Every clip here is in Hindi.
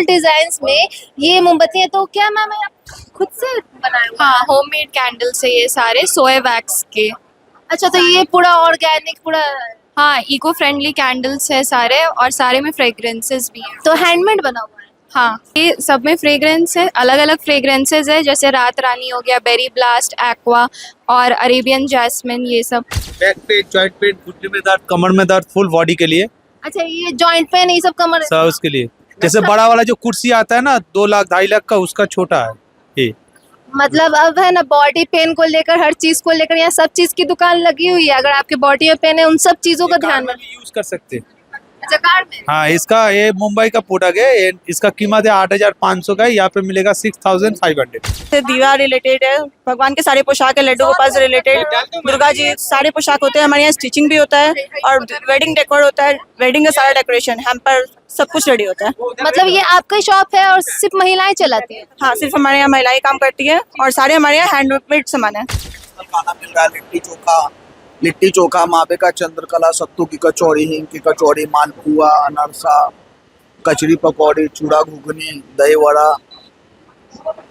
फ्लोरल डिजाइन्स में ये मोमबत्तियां, तो क्या मैम ये आप खुद से बनाए हुए हैं? हाँ, होममेड कैंडल्स है ये सारे सोए वैक्स के। अच्छा, तो ये पूरा ऑर्गेनिक पूरा, हाँ, इको फ्रेंडली कैंडल्स है सारे और सारे में फ्रेग्रेंसेस भी हैं। तो हैंडमेड बना हुआ है? हाँ, ये सब में फ्रेग्रेंस है, अलग अलग फ्रेग्रेंसेस है, जैसे रात रानी हो गया, बेरी ब्लास्ट, एक्वा और अरेबियन जैस्मिन, ये सब। बैक पेन, जॉइंट पेन, घुटने में दर्द, कमर में दर्द, फुल बॉडी के लिए अच्छा, ये जॉइंट पेन ये सब कमर, सब उसके लिए। जैसे बड़ा वाला जो कुर्सी आता है ना 2 लाख 2.5 लाख का, उसका छोटा है ये। मतलब अब है ना बॉडी पेन को लेकर, हर चीज को लेकर यहाँ सब चीज की दुकान लगी हुई है। अगर आपके बॉडी में पेन है, उन सब चीजों का ध्यान में। यूज कर सकते हैं। अच्छा, कार में? हाँ, इसका ये मुंबई का प्रोडक्ट है, इसका कीमत है 8,500 का है, यहाँ पे मिलेगा 6,500। दीवार रिलेटेड है, भगवान के सारे पोशाक है, लड्डू गोपाल से रिलेटेड, दुर्गा जी सारे पोशाक होते हैं हमारे यहाँ। स्टिचिंग भी होता है और वेडिंग डेकोर होता है, वेडिंग का सारा डेकोरेशन, हैम्पर सब कुछ रेडी होता है। मतलब ये आपका शॉप है और सिर्फ महिलाएं चलाती हैं? हाँ, सिर्फ हमारे यहाँ महिलाएं काम करती है और सारे हमारे यहाँ हैंडमेड सामान है। खाना मिल रहा है, लिट्टी चोखा, मावे का चंद्रकला, सत्तू की कचौड़ी, हिंग की कचौड़ी, मालपुआ, अनरसा, कचरी पकौड़ी, चूड़ा घुगनी, दही वड़ा।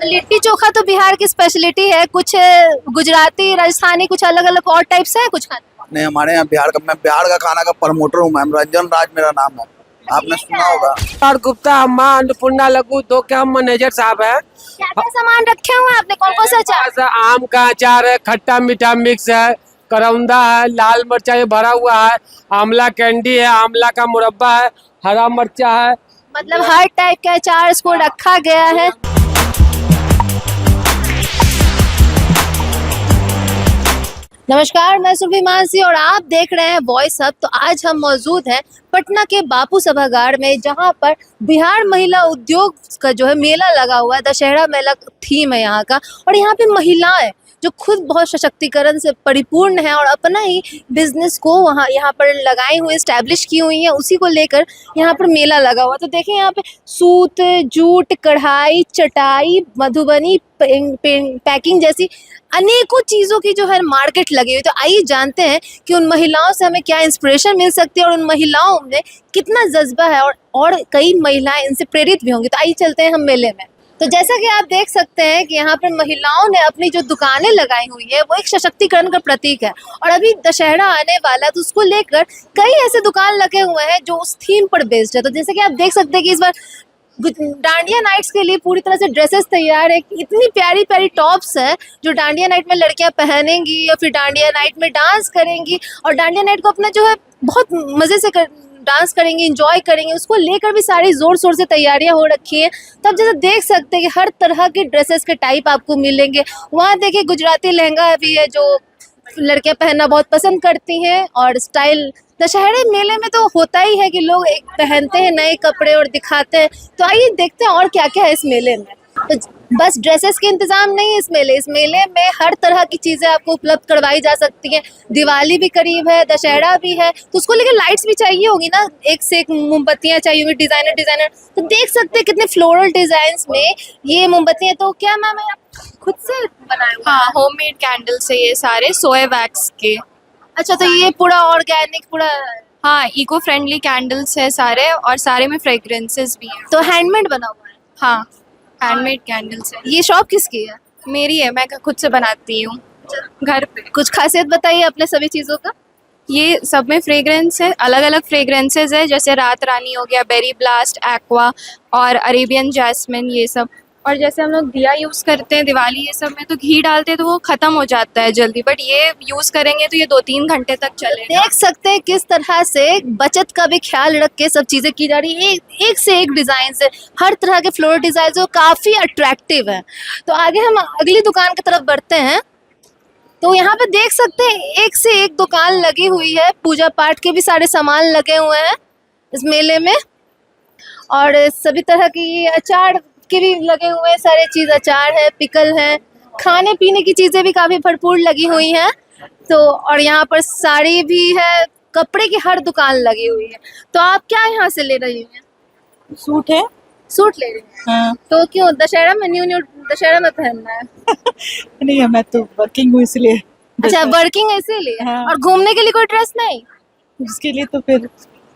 लिट्टी चोखा तो बिहार की स्पेशलिटी है। कुछ गुजराती, राजस्थानी, कुछ अलग अलग और टाइप से है कुछ खाने? नहीं, हमारे यहाँ मैं बिहार का खाना का प्रमोटर हूँ मैम, रंजन राज मेरा नाम है, आपने सुना होगा। और गुप्ता अम्मा, अन्नपूर्णा लघु, 2 के हम मैनेजर साहब है। क्या क्या सामान रखे हुए हैं आपने? कौन कौन सा अचार? आम का अचार है, खट्टा मीठा मिक्स है, करौंदा है, लाल मिर्चा ये भरा हुआ है, आंवला कैंडी है, आंवला का मुरब्बा है, हरा मिर्चा है। मतलब हर टाइप के अचार इसको रखा गया है। नमस्कार, मैं सुरभि मानसी और आप देख रहे हैं वॉइस हब। तो आज हम मौजूद हैं पटना के बापू सभागार में, जहां पर बिहार महिला उद्योग का जो है मेला लगा हुआ है। दशहरा मेला थीम है यहाँ का, और यहाँ पे महिलाएं जो खुद बहुत सशक्तिकरण से परिपूर्ण है और अपना ही बिजनेस को वहाँ यहाँ पर लगाई हुई, एस्टैब्लिश की हुई है, उसी को लेकर यहाँ पर मेला लगा हुआ। तो देखें यहाँ पे सूत, जूट, कढ़ाई, चटाई, मधुबनी पैकिंग जैसी अनेकों चीज़ों की जो है मार्केट लगी हुई। तो आइए जानते हैं कि उन महिलाओं से हमें क्या इंस्पिरेशन मिल सकती है और उन महिलाओं में कितना जज्बा है, और कई महिलाएं इनसे प्रेरित भी होंगी। तो आइए चलते हैं हम मेले में। तो जैसा कि आप देख सकते हैं कि यहाँ पर महिलाओं ने अपनी जो दुकानें लगाई हुई है वो एक सशक्तिकरण का प्रतीक है। और अभी दशहरा आने वाला है, तो उसको लेकर कई ऐसे दुकान लगे हुए हैं जो उस थीम पर बेस्ड है। तो जैसे कि आप देख सकते हैं कि इस बार डांडिया नाइट्स के लिए पूरी तरह से ड्रेसेस तैयार है। इतनी प्यारी प्यारी टॉप्स है जो डांडिया नाइट में लड़कियां पहनेंगी या फिर डांडिया नाइट में डांस करेंगी, और डांडिया नाइट को अपना जो है बहुत मज़े से डांस करेंगे, एंजॉय करेंगे। उसको लेकर भी सारी जोर शोर से तैयारियां हो रखी हैं। तो आप जैसे देख सकते हैं कि हर तरह के ड्रेसेस के टाइप आपको मिलेंगे। वहाँ देखिए गुजराती लहंगा भी है जो लड़कियां पहनना बहुत पसंद करती हैं, और स्टाइल दशहरे मेले में तो होता ही है कि लोग एक पहनते हैं नए कपड़े और दिखाते हैं। तो आइए देखते हैं और क्या क्या है इस मेले में। तो बस ड्रेसेस के इंतजाम नहीं है इस मेले में हर तरह की चीज़ें आपको उपलब्ध करवाई जा सकती हैं। दिवाली भी करीब है, दशहरा भी है, तो उसको लेकर लाइट्स भी चाहिए होगी ना, एक से एक मोमबत्तियाँ चाहिए होंगी, डिज़ाइनर। तो देख सकते हैं कितने फ्लोरल डिजाइन्स में ये मोमबत्तियाँ। तो क्या मैम आप खुद से बनाए हुए? हाँ, होममेड कैंडल्स है ये सारे सोए वैक्स के। अच्छा, तो ये पूरा ऑर्गेनिक पूरा? हाँ, इको फ्रेंडली कैंडल्स है सारे और सारे में फ्रेग्रेंसेस भी हैं। तो हैंडमेड बना हुआ है? हाँ, हैंडमेड कैंडल्स है। ये शॉप किसकी है? मेरी है, मैं खुद से बनाती हूँ घर पे। कुछ खासियत बताइए अपने सभी चीज़ों का। ये सब में फ्रेग्रेंस है, अलग अलग फ्रेग्रेंसेस है, जैसे रात रानी हो गया, बेरी ब्लास्ट, एक्वा और अरेबियन जैस्मिन, ये सब। और जैसे हम लोग दिया यूज़ करते हैं दिवाली ये सब में, तो घी डालते हैं तो वो ख़त्म हो जाता है जल्दी, बट ये यूज़ करेंगे तो ये 2-3 घंटे तक चलेगा। देख सकते हैं किस तरह से बचत का भी ख्याल रख के सब चीज़ें की जा रही है। एक से एक डिज़ाइन से, हर तरह के फ्लोरल डिज़ाइन जो काफ़ी अट्रैक्टिव है। तो आगे हम अगली दुकान की तरफ बढ़ते हैं। तो यहाँ पे देख सकते हैं एक से एक दुकान लगी हुई है, पूजा पाठ के भी सारे सामान लगे हुए हैं इस मेले में, और सभी तरह की अचार के भी लगे हुए हैं, सारे चीज़ अचार है, पिकल है, खाने पीने की चीज़ें भी काफ़ी भरपूर लगी हुई हैं। तो और यहाँ पर साड़ी भी है, कपड़े की हर दुकान लगी हुई है। तो आप क्या यहाँ से ले रही हैं? सूट है। सूट ले रही हैं? हाँ। तो क्यों दशहरा में न्यू दशहरा में पहनना है? नहीं, मैं तो वर्किंग हूँ इसलिए। अच्छा, वर्किंग है इसीलिए। हाँ। और घूमने के लिए कोई ड्रेस नहीं? उसके लिए तो फिर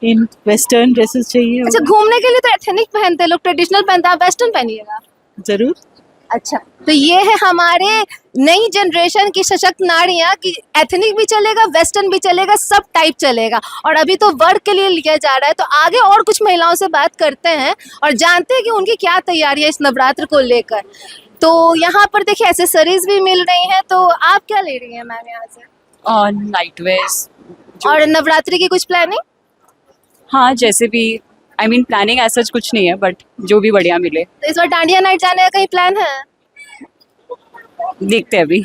इन वेस्टर्न ड्रेसेस चाहिए अच्छा, होगा। घूमने के लिए तो एथनिक पहनते हैं लोग, ट्रेडिशनल पहनते हैं, आप वेस्टर्न पहनिएगा। जरूर। अच्छा, तो ये है हमारे नई जनरेशन की सशक्त नारियां कि एथनिक भी चलेगा, वेस्टर्न भी चलेगा, सब टाइप चलेगा। और अभी तो वर्क के लिए लिया जा रहा है, तो आगे और कुछ महिलाओं से बात करते हैं और जानते हैं कि उनकी क्या तैयारी है इस नवरात्र को लेकर। तो यहाँ पर देखिए एसेसरीज भी मिल रही हैं, तो आप क्या ले रही हैं मैम यहाँ से? और नाइट वेयर्स। और नवरात्रि की कुछ प्लानिंग? हाँ, जैसे भी आई मीन प्लानिंग ऐसा कुछ नहीं है, बट जो भी बढ़िया मिले तो इस बार डांडिया नाइट जाने का कहीं प्लान है? देखते हैं अभी।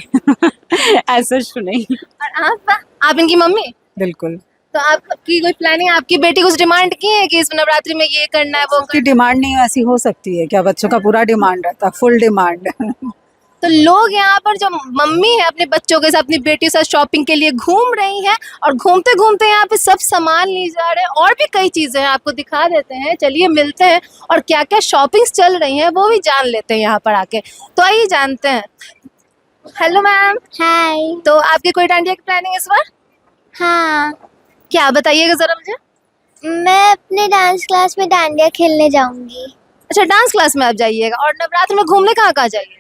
ऐसा कुछ नहीं। और आप इनकी मम्मी? बिल्कुल। तो आपकी कोई प्लानिंग, आपकी बेटी कुछ डिमांड की है कि इस नवरात्रि में ये करना है वो की डिमांड नहीं ऐसी हो सकती है क्या? बच्चों का पूरा डिमांड रहता है, फुल डिमांड। तो लोग यहाँ पर जो मम्मी है अपने बच्चों के साथ, अपनी बेटी के साथ शॉपिंग के लिए घूम रही हैं और घूमते घूमते यहाँ पे सब सामान ले जा रहे हैं। और भी कई चीजें हैं, आपको दिखा देते हैं, चलिए मिलते हैं और क्या क्या शॉपिंग्स चल रही हैं वो भी जान लेते हैं यहाँ पर आके। तो आइए जानते हैं। Hello ma'am. हाय। तो आपकी कोई डांडिया की प्लानिंग इस बार? हाँ, क्या बताइएगा जरा मुझे। मैं अपने डांस क्लास में डांडिया खेलने जाऊंगी। अच्छा, डांस क्लास में आप जाइएगा। और नवरात्र में घूमने कहाँ कहाँ जाइएगा?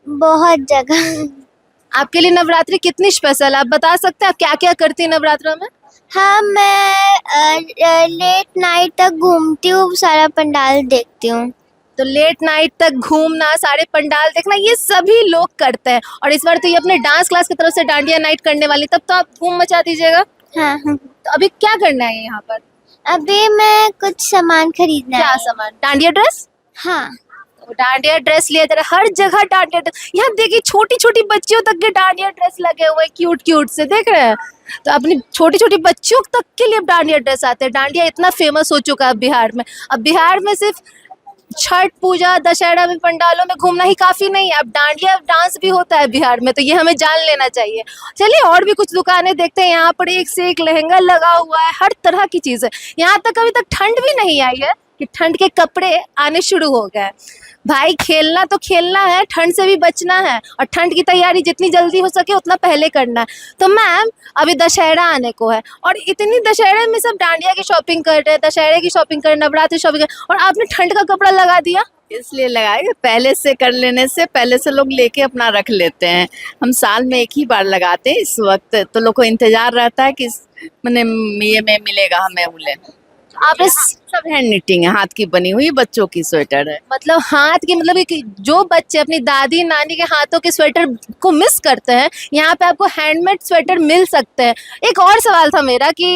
बहुत जगह। आपके लिए नवरात्रि कितनी स्पेशल है, आप बता सकते हैं आप क्या क्या करती हैं नवरात्र में? हाँ, मैं लेट नाइट तक घूमती हूँ, सारा पंडाल देखती हूँ। तो लेट नाइट तक घूमना, सारे पंडाल देखना, ये सभी लोग करते हैं। और इस बार तो ये अपने डांस क्लास की तरफ से डांडिया नाइट करने वाली, तब तो आप धूम मचा दीजिएगा। हाँ। तो अभी क्या करना है यहाँ पर? अभी मैं कुछ सामान खरीदना क्या है। सामान? डांडिया ड्रेस? हाँ। तो डांडिया ड्रेस लिया जा रहा है, हर जगह डांडिया ड्रेस। यहाँ देखिए छोटी छोटी बच्चियों तक के डांडिया ड्रेस लगे हुए, क्यूट क्यूट से, देख रहे हैं? तो अपनी छोटी छोटी बच्चियों तक के लिए डांडिया ड्रेस आते हैं। डांडिया इतना फेमस हो चुका है बिहार में। अब बिहार में सिर्फ छठ पूजा, दशहरा में पंडालों में घूमना ही काफी नहीं है, अब डांडिया डांस भी होता है बिहार में, तो ये हमें जान लेना चाहिए। चलिए और भी कुछ दुकानें देखते हैं। यहाँ पर एक से एक लहंगा लगा हुआ है, हर तरह की चीज है। यहाँ तक अभी तक ठंड भी नहीं आई है कि ठंड के कपड़े आने शुरू हो गए। भाई खेलना तो खेलना है, ठंड से भी बचना है और ठंड की तैयारी जितनी जल्दी हो सके उतना पहले करना है। तो मैम अभी दशहरा आने को है और इतनी दशहरे में सब डांडिया की शॉपिंग कर रहे हैं, दशहरे की शॉपिंग कर रहे हैं, नवरात्रि शॉपिंग कर रहे हैं, और आपने ठंड का कपड़ा लगा दिया। इसलिए लगाए, पहले से कर लेने से पहले से लोग लेके अपना रख लेते हैं। हम साल में एक ही बार लगाते हैं, इस वक्त तो लोग को इंतजार रहता है कि मैंने ये में मिलेगा हमें उलेन। आपने सब हैंड निटिंग है, हाथ की बनी हुई बच्चों की स्वेटर है। मतलब हाथ की, मतलब कि जो बच्चे अपनी दादी नानी के हाथों के स्वेटर को मिस करते हैं, यहाँ पे आपको हैंडमेड स्वेटर मिल सकते हैं। एक और सवाल था मेरा कि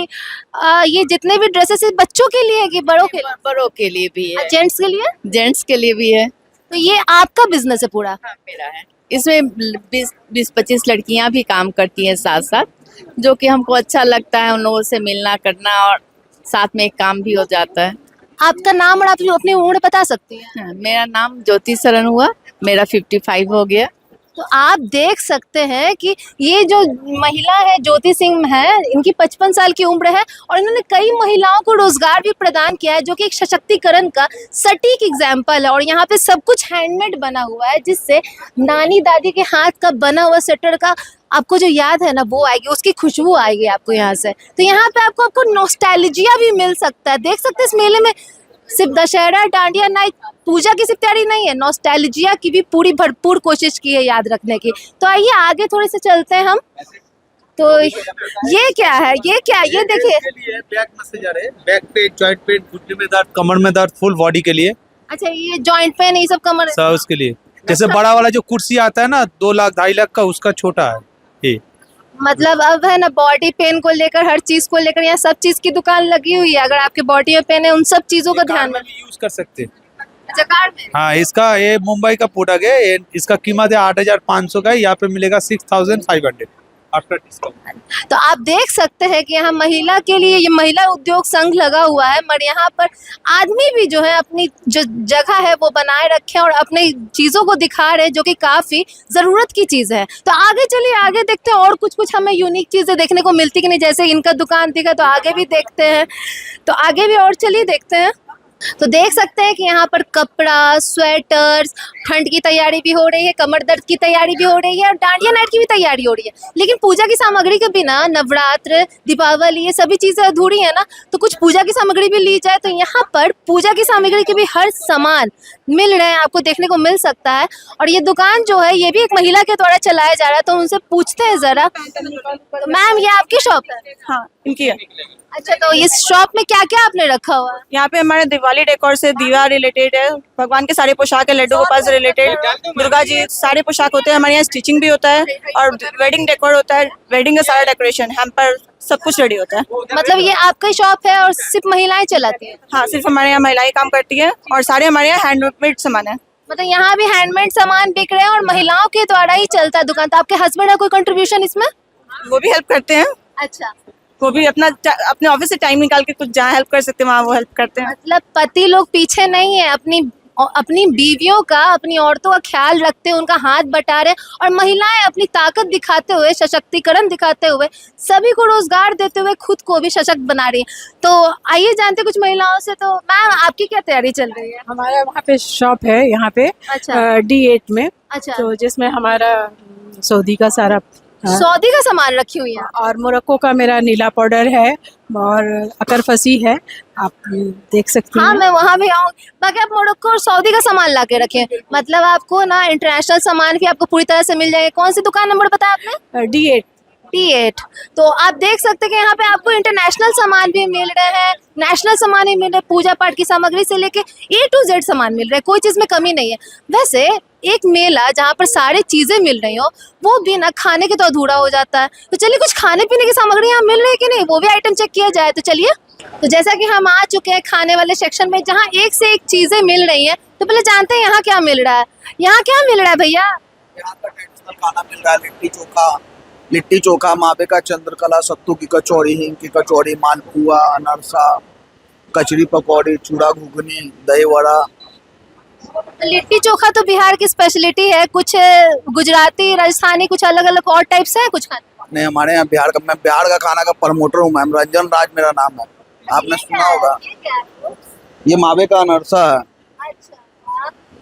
ये जितने भी ड्रेसेस बच्चों के लिए है कि बड़ों के लिए? बड़ों के लिए भी है, जेंट्स के लिए? जेंट्स के लिए भी है। तो ये आपका बिजनेस है पूरा? हाँ, मेरा है। इसमें 20-25 लड़कियां भी काम करती हैं साथ साथ, जो कि हमको अच्छा लगता है उन लोगों से मिलना करना, और साथ में एक काम भी हो जाता है। आपका नाम और आप अपनी उम्र बता सकती हैं? हाँ, मेरा नाम ज्योति शरण हुआ, मेरा 55 हो गया। तो आप देख सकते हैं कि ये जो महिला है ज्योति सिंह है, इनकी 55 साल की उम्र है और इन्होंने कई महिलाओं को रोजगार भी प्रदान किया है, जो कि एक सशक्तिकरण का सटीक एग्जाम्पल है। और यहाँ पे सब कुछ हैंडमेड बना हुआ है, जिससे नानी दादी के हाथ का बना हुआ स्वेटर का आपको जो याद है ना वो आएगी, उसकी खुशबू आएगी आपको यहाँ से। तो यहाँ पे आपको नॉस्टैल्जिया भी मिल सकता है। देख सकते हैं इस मेले में सिर्फ दशहरा डांडिया नाइट पूजा की सिर्फ तैयारी नहीं है, नॉस्टैल्जिया की भी पूरी भरपूर कोशिश की है याद रखने की। तो आइए आगे थोड़े से चलते हैं हम। तो ये क्या है, ये क्या, ये देखिए बैक मसाजर है, बैक पे, जॉइंट पे, घुटने में दर्द, कमर में दर्द, फुल बॉडी के लिए। अच्छा, ये जॉइंट पेन ये सब कमर सब उसके लिए। जैसे बड़ा वाला जो कुर्सी आता है ना 2 लाख 2.5 लाख का, उसका छोटा है ये। मतलब अब है ना बॉडी पेन को लेकर, हर चीज को लेकर यहाँ सब चीज की दुकान लगी हुई है। अगर आपके बॉडी में पेन है उन सब चीजों का ध्यान में यूज कर सकते हैं। अच्छा, कार में? हाँ, इसका ये मुंबई का प्रोडक्ट है, इसका कीमत है 8,500 का है, यहाँ पे मिलेगा 6,500 आफ्टर डिस्काउंट। तो आप देख सकते हैं कि यहाँ महिला के लिए ये महिला उद्योग संघ लगा हुआ है, मगर यहाँ पर आदमी भी जो है अपनी जो जगह है वो बनाए रखे और अपनी चीजों को दिखा रहे हैं, जो कि काफी जरूरत की चीज है। तो आगे चलिए, आगे देखते हैं और कुछ हमें यूनिक चीजें देखने को मिलती कि नहीं। जैसे इनका दुकान दिखा, तो आगे भी देखते हैं, तो आगे भी और चलिए देखते हैं। तो देख सकते हैं कि यहाँ पर कपड़ा, स्वेटर्स, ठंड की तैयारी भी हो रही है, कमर दर्द की तैयारी भी हो रही है और डांडिया नाइट की भी तैयारी हो रही है। लेकिन पूजा की सामग्री के बिना नवरात्र, दीपावली ये सभी चीजें अधूरी है ना, तो कुछ पूजा की सामग्री भी ली जाए तो यहाँ पर पूजा की सामग्री के भी हर सामान मिल रहे हैं, आपको देखने को मिल सकता है। और ये दुकान जो है ये भी एक महिला के द्वारा चलाया जा रहा है, तो उनसे पूछते हैं जरा। तो मैम ये आपकी शॉप है? हाँ, इनकी है। अच्छा, तो इस शॉप में क्या क्या आपने रखा हुआ है? यहाँ पे हमारे दिवाली डेकोर से दिया रिलेटेड है, भगवान के सारे पोशाक है, लड्डू गोपाल से रिलेटेड, दुर्गा जी सारे पोशाक होते हैं। हमारे यहाँ स्टिचिंग भी होता है और वेडिंग डेकोर होता है, वेडिंग का सारा डेकोरेशन, हैम्पर सब कुछ रेडी होता है। मतलब ये आपका शॉप है और सिर्फ महिलाएं चलाती हैं? हाँ, सिर्फ हमारे यहाँ महिलाएं काम करती है और सारे हमारे यहाँ हैंडमेड सामान है। मतलब यहाँ भी हैंडमेड सामान बिक रहे हैं और महिलाओं के द्वारा ही चलता है दुकान। तो आपके हस्बैंड का कोई कंट्रीब्यूशन इसमें? वो भी हेल्प करते हैं, अच्छा, वो भी अपने ऑफिस से टाइम निकाल के कुछ जहाँ हेल्प कर सकते हैं वहाँ वो हेल्प करते हैं। मतलब पति लोग पीछे नहीं है, अपनी बीवियों का, अपनी औरतों का ख्याल रखते हैं, उनका हाथ बटारे, और महिलाएं अपनी ताकत दिखाते हुए, सशक्तिकरण दिखाते हुए, सभी को रोजगार देते हुए खुद को भी सशक्त बना रही है। तो आइए जानते कुछ महिलाओं से। तो मैम आपकी क्या तैयारी चल रही है? हमारा वहाँ पे शॉप है, यहाँ पे अच्छा, D8 में, अच्छा, तो जिसमें हमारा सऊदी का सारा सऊदी का सामान रखी हुई है और मोरक्को का मेरा नीला पाउडर है और अकर फसी है, आप देख सकती हाँ, हैं। मैं वहाँ भी आऊँ। बाकी आप मोरक्को और सऊदी का सामान ला के रखे, मतलब आपको ना इंटरनेशनल सामान भी आपको पूरी तरह से मिल जाएगा। कौन सी दुकान नंबर बताया आपने? D8। T8। तो आप देख सकते हैं कि यहाँ पे आपको इंटरनेशनल सामान भी मिल रहे हैं, नेशनल सामान भी मिल रहे हैं, पूजा पाठ की सामग्री से लेके A to Z सामान मिल रहा है, कोई चीज़ में कमी नहीं है। वैसे एक मेला जहाँ पर सारी चीज़ें मिल रही हो वो भी ना खाने के तो अधूरा हो जाता है। तो चलिए कुछ खाने पीने की सामग्री यहाँ मिल रही है कि नहीं, वो भी आइटम चेक किया जाए। तो चलिए, तो जैसा कि हम आ चुके हैं खाने वाले सेक्शन में जहाँ एक से एक चीज़ें मिल रही हैं, तो पहले जानते हैं यहाँ क्या मिल रहा है। यहाँ क्या मिल रहा है भैया? यहाँ का ट्रेडिशनल खाना मिल रहा है, लिट्टी चोखा, मावे का चंद्रकला, सत्तू की कचौड़ी, हींग की कचौड़ी, मालपुआ, अनरसा, कचरी पकौड़ी, चूड़ा घुगनी, दही वड़ा। लिट्टी चोखा तो बिहार की स्पेशलिटी है, कुछ गुजराती, राजस्थानी, कुछ अलग अलग और टाइप से है कुछ खाने? नहीं, हमारे यहाँ मैं बिहार का खाना का प्रमोटर हूँ मैम, रंजन राज मेरा नाम है, आपने सुना होगा। ये मावे का अनरसा है। अच्छा,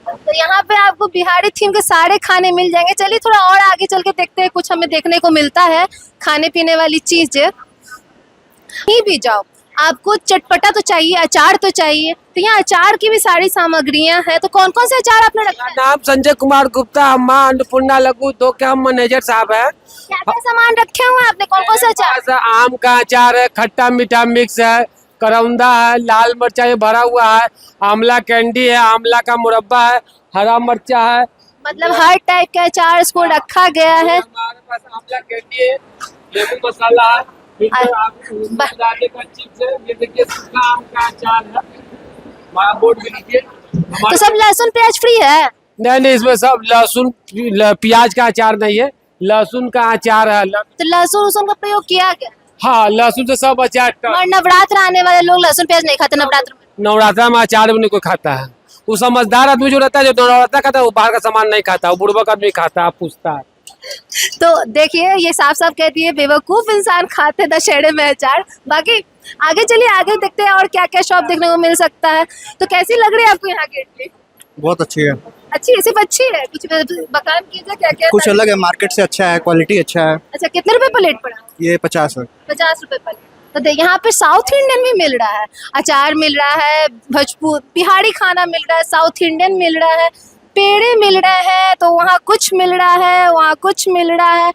तो यहाँ पे आपको बिहारी थीम के सारे खाने मिल जाएंगे। चलिए थोड़ा और आगे चल के देखते हैं, कुछ हमें देखने को मिलता है खाने पीने वाली चीज। कहीं भी जाओ आपको चटपटा तो चाहिए, अचार तो चाहिए, तो यहाँ अचार की भी सारी सामग्रियां हैं। तो कौन कौन से अचार आपने रखा है? नाम संजय कुमार गुप्ता, अम्मा अन्नपूर्णा लगू, दो के हम मैनेजर साहब है। क्या क्या सामान रखे हुए हैं आपने, कौन कौन से अचार? आम का अचार है, खट्टा मीठा मिक्स है, करौंदा है, लाल मिर्चा ये भरा हुआ है, आंवला कैंडी है, आंवला का मुरब्बा है, हरा मिर्चा है। मतलब हर टाइप के अचार इसको रखा गया है। हमारे पास आंवला कैंडी है, नींबू मसाला है, फिर डाले का चिप्स है, ये देखिए सूखा आम का अचार है, हमारा बोर्ड भी लीजिए। तो सब लहसुन प्याज फ्री है? नहीं, इसमें सब लहसुन प्याज का अचार नहीं है, लहसुन का अचार है। तो लहसुन उसुन का प्रयोग किया क्या? हाँ, लहसुन से सब अचार। और नवरात्र आने वाले लोग लहसुन प्याज नहीं खाते नवरात्र में? नवरात्रा में अचार भी नहीं कोई खाता है। वो समझदार आदमी जो रहता है, जो नवरात्रा खाता है, वो बाहर का सामान नहीं खाता, वो बुढ़बक आदमी खाता है, पूछता है। तो देखिए ये साफ साफ कहती है बेवकूफ इंसान खाते हैं दशहरे में अचार। बाकी आगे चलिए, आगे देखते हैं और क्या क्या शॉप देखने को मिल सकता है। तो कैसी लग रही है आपको यहाँ की इडली? बहुत अच्छी है। अच्छी है, सिर्फ अच्छी है, कुछ बकान कीजिए क्या क्या कुछ अलग है, मार्केट से अच्छा है, क्वालिटी अच्छा है। अच्छा, कितने रुपए प्लेट पड़ा? ये 50 है। 50 रुपए प्लेट। तो यहाँ पे साउथ इंडियन भी मिल रहा है, अचार मिल रहा है, भोजपुर बिहारी खाना मिल रहा है, साउथ इंडियन मिल रहा है, पेड़े मिल रहे हैं, तो वहाँ कुछ मिल रहा है, वहाँ कुछ मिल रहा है।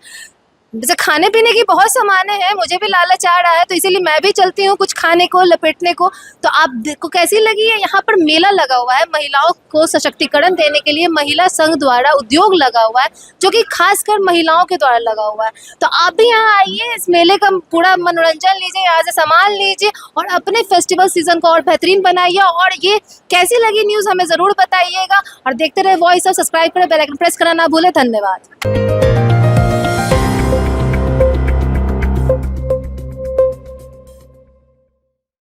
जैसे खाने पीने की बहुत सामानें हैं, मुझे भी लालच आ रहा है, तो इसीलिए मैं भी चलती हूँ कुछ खाने को लपेटने को। तो आप को कैसी लगी है? यहाँ पर मेला लगा हुआ है, महिलाओं को सशक्तिकरण देने के लिए महिला संघ द्वारा उद्योग लगा हुआ है, जो कि खासकर महिलाओं के द्वारा लगा हुआ है। तो आप भी यहाँ आइए, इस मेले का पूरा मनोरंजन लीजिए, यहाँ से सामान लीजिए और अपने फेस्टिवल सीजन को और बेहतरीन बनाइए। और ये कैसी लगी न्यूज़ हमें ज़रूर बताइएगा और देखते रहे वॉइस ऑफ, सब्सक्राइब करें, बेल आइकन प्रेस करना ना भूलें। धन्यवाद।